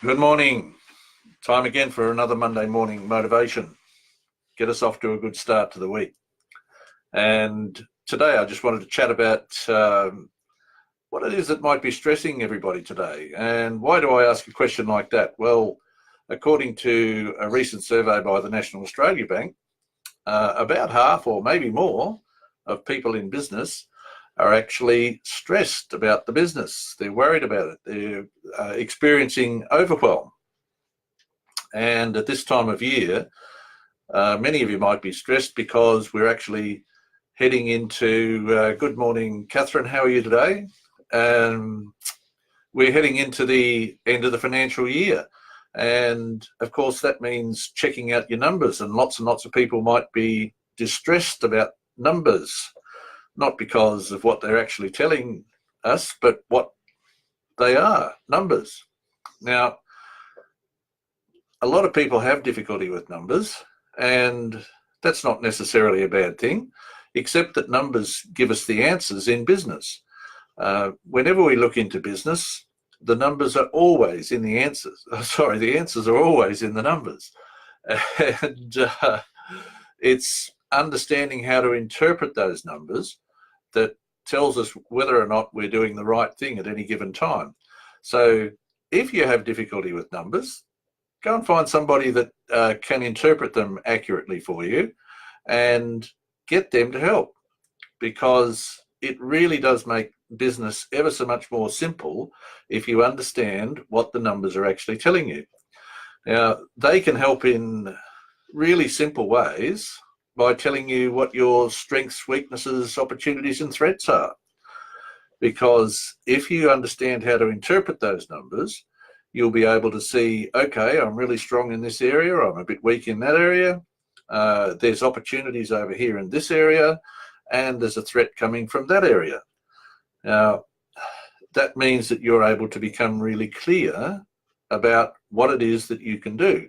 Good morning. Time again for another Monday morning motivation. Get us off to a good start to the week. And today I just wanted to chat about what it is that might be stressing everybody today. And why do I ask a question like that? Well, according to a recent survey by the National Australia Bank, about half or maybe more of people in business are actually stressed about the business. They're worried about it. They're experiencing overwhelm. And at this time of year, many of you might be stressed because we're actually heading into, good morning, Catherine, how are you today? We're heading into the end of the financial year. And of course, that means checking out your numbers, and lots of people might be distressed about numbers, not because of what they're actually telling us, but what they are, numbers. Now, a lot of people have difficulty with numbers, and that's not necessarily a bad thing, except that numbers give us the answers in business. Whenever we look into business, the numbers are always in the answers. Sorry, the answers are always in the numbers. And it's understanding how to interpret those numbers that tells us whether or not we're doing the right thing at any given time. So if you have difficulty with numbers, go and find somebody that can interpret them accurately for you and get them to help, because it really does make business ever so much more simple if you understand what the numbers are actually telling you. Now, they can help in really simple ways by telling you what your strengths, weaknesses, opportunities and threats are. Because if you understand how to interpret those numbers, you'll be able to see, okay, I'm really strong in this area, I'm a bit weak in that area, there's opportunities over here in this area, and there's a threat coming from that area. Now, that means that you're able to become really clear about what it is that you can do.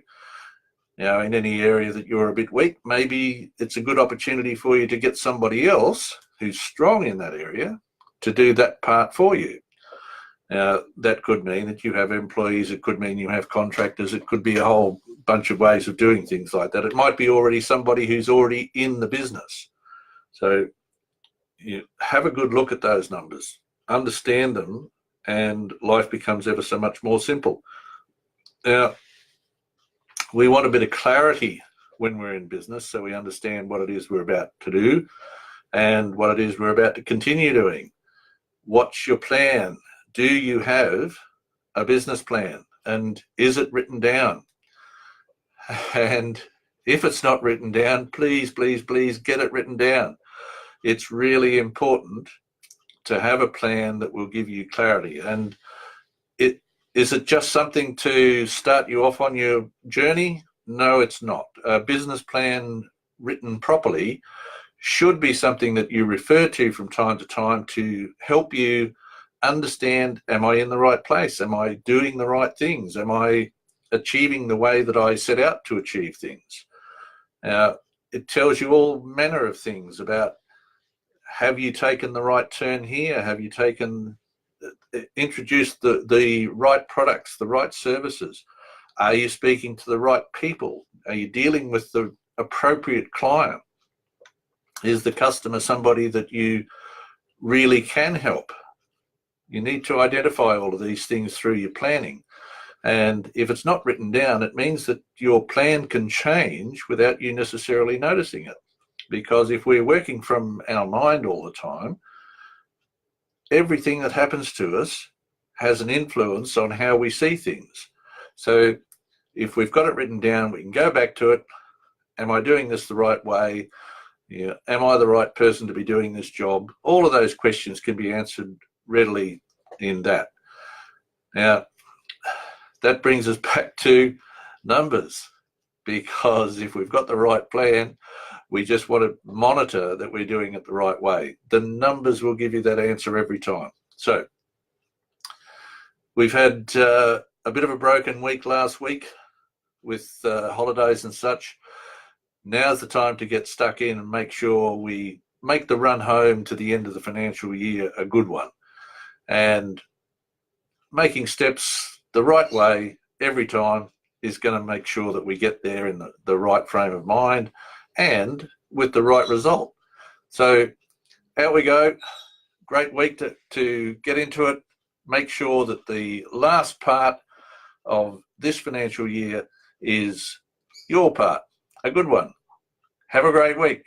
Now, in any area that you're a bit weak, maybe it's a good opportunity for you to get somebody else who's strong in that area to do that part for you. Now, that could mean that you have employees, it could mean you have contractors, it could be a whole bunch of ways of doing things like that. It might be already somebody who's already in the business. So you have a good look at those numbers, understand them, and life becomes ever so much more simple. Now, we want a bit of clarity when we're in business, so we understand what it is we're about to do and what it is we're about to continue doing. What's your plan? Do you have a business plan, and is it written down? And if it's not written down, please get it written down. It's really important to have a plan that will give you clarity. And is it just something to start you off on your journey? No, it's not. A business plan written properly should be something that you refer to from time to time to help you understand, am I in the right place? Am I doing the right things? Am I achieving the way that I set out to achieve things? It tells you all manner of things about, have you taken the right turn here? Have you introduced the right products, the right services? Are you speaking to the right people? Are you dealing with the appropriate client? Is the customer somebody that you really can help? You need to identify all of these things through your planning. And if it's not written down, it means that your plan can change without you necessarily noticing it. Because if we're working from our mind all the time, everything that happens to us has an influence on how we see things. So if we've got it written down, we can go back to it. Am I doing this the right way? Yeah. Am I the right person to be doing this job? All of those questions can be answered readily in that. Now, that brings us back to numbers, because if we've got the right plan, we just want to monitor that we're doing it the right way. The numbers will give you that answer every time. So we've had a bit of a broken week last week with holidays and such. Now's the time to get stuck in and make sure we make the run home to the end of the financial year a good one. And making steps the right way every time is going to make sure that we get there in the right frame of mind and with the right result. So out we go. Great week to get into it. Make sure that the last part of this financial year is your part. A good one. Have a great week.